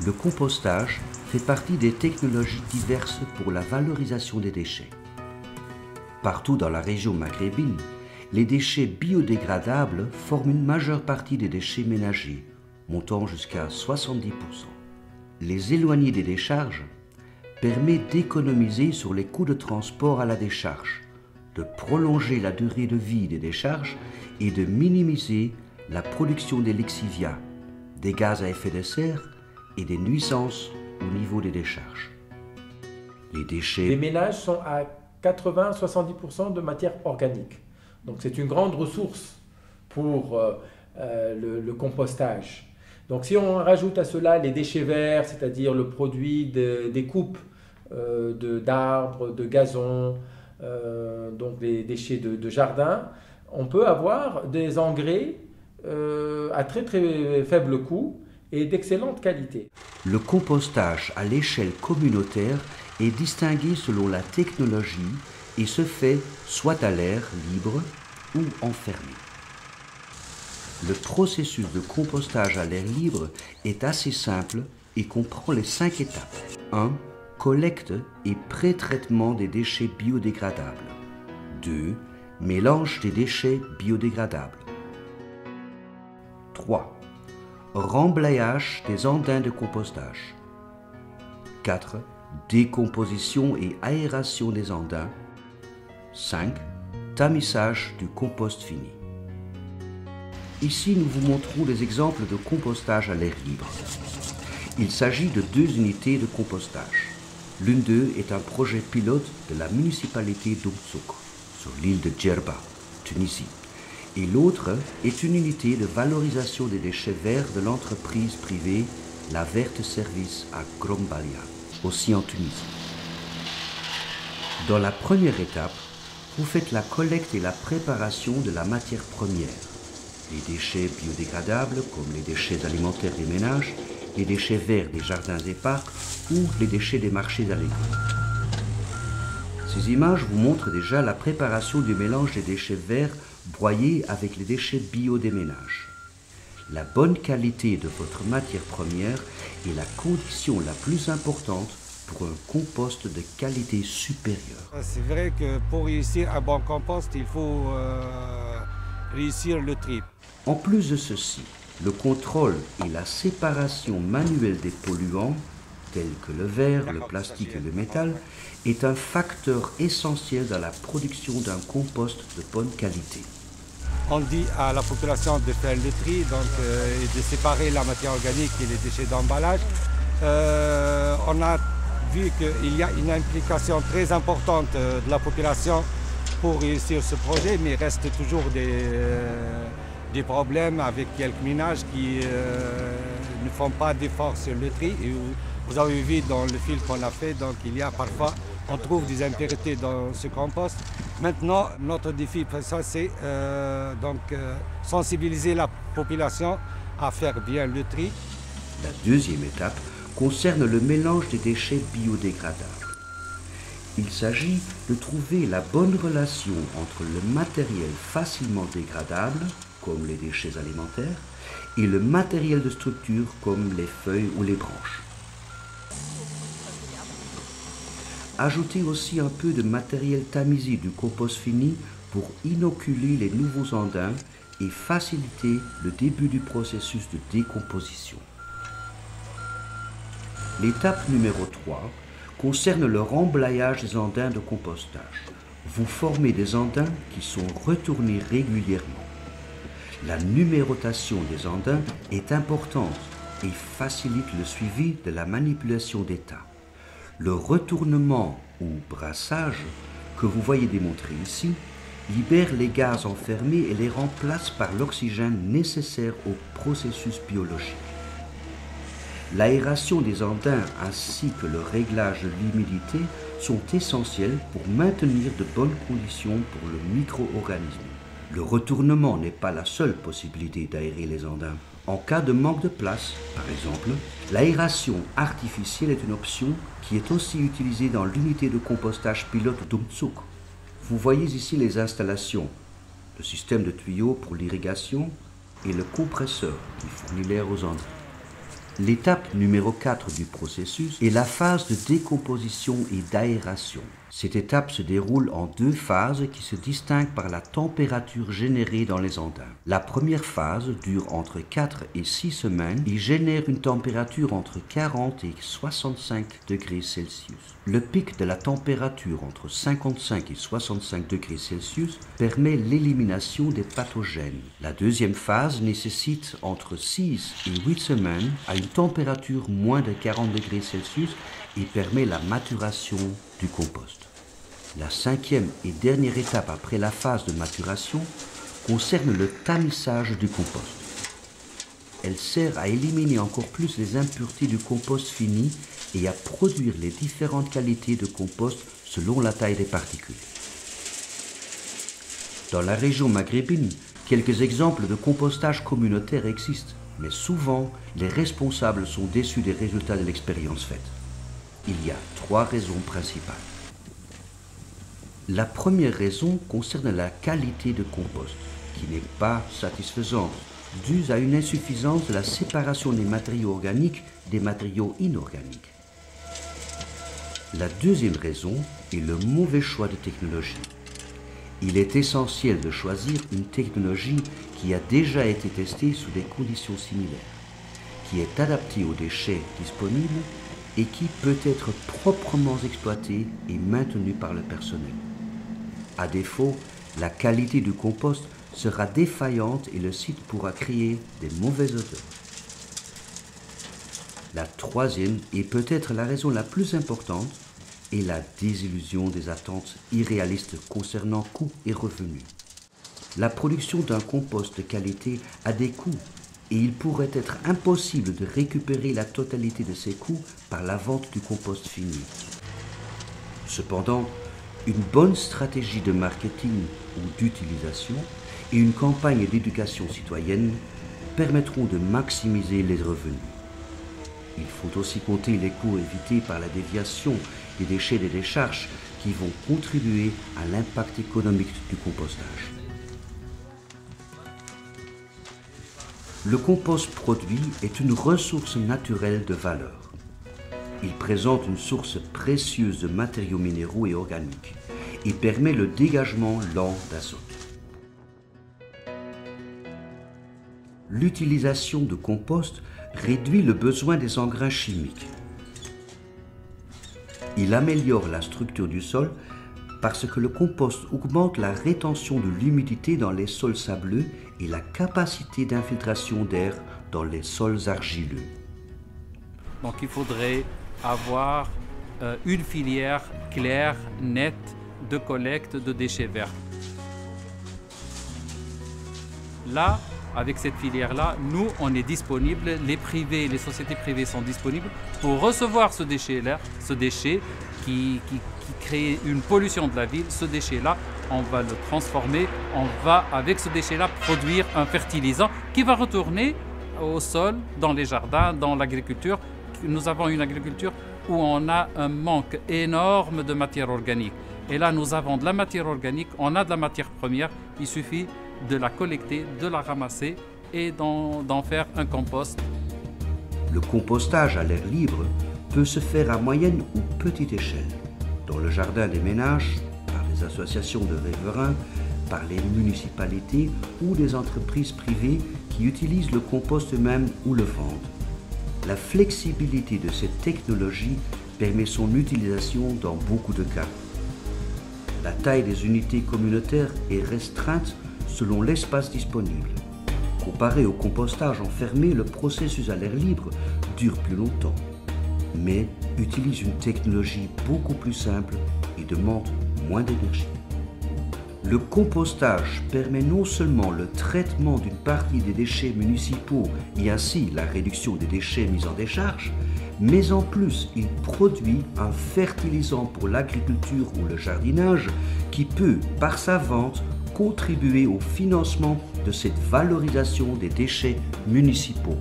Le compostage fait partie des technologies diverses pour la valorisation des déchets. Partout dans la région maghrébine, les déchets biodégradables forment une majeure partie des déchets ménagers, montant jusqu'à 70%. Les éloigner des décharges permet d'économiser sur les coûts de transport à la décharge, de prolonger la durée de vie des décharges et de minimiser la production des lixiviats, des gaz à effet de serre et des nuisances au niveau des décharges. Les ménages sont à 80-70% de matière organique. Donc c'est une grande ressource pour le compostage. Donc si on rajoute à cela les déchets verts, c'est-à-dire le produit des coupes d'arbres, de gazon, donc les déchets de jardin, on peut avoir des engrais à très très faible coût et d'excellente qualité. Le compostage à l'échelle communautaire est distingué selon la technologie et se fait soit à l'air libre ou enfermé. Le processus de compostage à l'air libre est assez simple et comprend les 5 étapes. 1. Collecte et pré-traitement des déchets biodégradables. 2. Mélange des déchets biodégradables. 3. Remblayage des andins de compostage. 4. Décomposition et aération des andins. 5. Tamissage du compost fini. Ici, nous vous montrons des exemples de compostage à l'air libre. Il s'agit de 2 unités de compostage. L'une d'eux est un projet pilote de la municipalité d'Oumtsouk, sur l'île de Djerba, Tunisie. Et l'autre est une unité de valorisation des déchets verts de l'entreprise privée La Verte Service à Grombalia, aussi en Tunisie. Dans la première étape, vous faites la collecte et la préparation de la matière première, les déchets biodégradables comme les déchets alimentaires des ménages, les déchets verts des jardins et parcs ou les déchets des marchés à légumes. Ces images vous montrent déjà la préparation du mélange des déchets verts broyés avec les déchets bio des ménages. La bonne qualité de votre matière première est la condition la plus importante pour un compost de qualité supérieure. C'est vrai que pour réussir un bon compost, il faut réussir le tri. En plus de ceci, le contrôle et la séparation manuelle des polluants, tels que le verre, le plastique et le métal, est un facteur essentiel dans la production d'un compost de bonne qualité. On dit à la population de faire le tri, et de séparer la matière organique et les déchets d'emballage. On a vu qu'il y a une implication très importante de la population pour réussir ce projet, mais il reste toujours des problèmes avec quelques ménages qui ne font pas d'efforts sur le tri. Et vous avez vu dans le fil qu'on a fait, donc il y a parfois, on trouve des impuretés dans ce compost. Maintenant, notre défi, c'est sensibiliser la population à faire bien le tri. La deuxième étape concerne le mélange des déchets biodégradables. Il s'agit de trouver la bonne relation entre le matériel facilement dégradable, comme les déchets alimentaires, et le matériel de structure, comme les feuilles ou les branches. Ajoutez aussi un peu de matériel tamisé du compost fini pour inoculer les nouveaux andins et faciliter le début du processus de décomposition. L'étape numéro 3 concerne le remblayage des andins de compostage. Vous formez des andins qui sont retournés régulièrement. La numérotation des andins est importante et facilite le suivi de la manipulation d'état. Le retournement ou brassage que vous voyez démontré ici libère les gaz enfermés et les remplace par l'oxygène nécessaire au processus biologique. L'aération des andins ainsi que le réglage de l'humidité sont essentiels pour maintenir de bonnes conditions pour le micro-organisme. Le retournement n'est pas la seule possibilité d'aérer les andins. En cas de manque de place, par exemple, l'aération artificielle est une option qui est aussi utilisée dans l'unité de compostage pilote d'Oumtsouk. Vous voyez ici les installations, le système de tuyaux pour l'irrigation et le compresseur qui fournit l'air aux andins. L'étape numéro 4 du processus est la phase de décomposition et d'aération. Cette étape se déroule en 2 phases qui se distinguent par la température générée dans les andins. La première phase dure entre 4 et 6 semaines et génère une température entre 40 et 65 degrés Celsius. Le pic de la température entre 55 et 65 degrés Celsius permet l'élimination des pathogènes. La deuxième phase nécessite entre 6 et 8 semaines à une température moins de 40 degrés Celsius et permet la maturation du compost. La 5e et dernière étape après la phase de maturation concerne le tamissage du compost. Elle sert à éliminer encore plus les impuretés du compost fini et à produire les différentes qualités de compost selon la taille des particules. Dans la région maghrébine, quelques exemples de compostage communautaire existent, mais souvent les responsables sont déçus des résultats de l'expérience faite. Il y a 3 raisons principales. La première raison concerne la qualité de compost, qui n'est pas satisfaisante, due à une insuffisance de la séparation des matériaux organiques des matériaux inorganiques. La deuxième raison est le mauvais choix de technologie. Il est essentiel de choisir une technologie qui a déjà été testée sous des conditions similaires, qui est adaptée aux déchets disponibles et qui peut être proprement exploitée et maintenue par le personnel. À défaut, la qualité du compost sera défaillante et le site pourra créer des mauvaises odeurs. La troisième, et peut-être la raison la plus importante, est la désillusion des attentes irréalistes concernant coûts et revenus. La production d'un compost de qualité a des coûts et il pourrait être impossible de récupérer la totalité de ces coûts par la vente du compost fini. Cependant, une bonne stratégie de marketing ou d'utilisation et une campagne d'éducation citoyenne permettront de maximiser les revenus. Il faut aussi compter les coûts évités par la déviation des déchets des décharges qui vont contribuer à l'impact économique du compostage. Le compost produit est une ressource naturelle de valeur. Il présente une source précieuse de matériaux minéraux et organiques et permet le dégagement lent d'azote. L'utilisation de compost réduit le besoin des engrais chimiques. Il améliore la structure du sol parce que le compost augmente la rétention de l'humidité dans les sols sableux et la capacité d'infiltration d'air dans les sols argileux. Donc il faudrait avoir une filière claire, nette de collecte de déchets verts. Là, avec cette filière-là, nous, on est disponible, les privés, les sociétés privées sont disponibles pour recevoir ce déchet-là, ce déchet qui crée une pollution de la ville. Ce déchet-là, on va le transformer, on va, avec ce déchet-là, produire un fertilisant qui va retourner au sol, dans les jardins, dans l'agriculture. Nous avons une agriculture où on a un manque énorme de matière organique. Et là, nous avons de la matière organique, on a de la matière première, il suffit de la collecter, de la ramasser et d'en faire un compost. Le compostage à l'air libre peut se faire à moyenne ou petite échelle, dans le jardin des ménages, par les associations de riverains, par les municipalités ou des entreprises privées qui utilisent le compost eux-mêmes ou le vendent. La flexibilité de cette technologie permet son utilisation dans beaucoup de cas. La taille des unités communautaires est restreinte selon l'espace disponible. Comparé au compostage enfermé, le processus à l'air libre dure plus longtemps, mais utilise une technologie beaucoup plus simple et demande moins d'énergie. Le compostage permet non seulement le traitement d'une partie des déchets municipaux et ainsi la réduction des déchets mis en décharge, mais en plus il produit un fertilisant pour l'agriculture ou le jardinage qui peut, par sa vente, contribuer au financement de cette valorisation des déchets municipaux.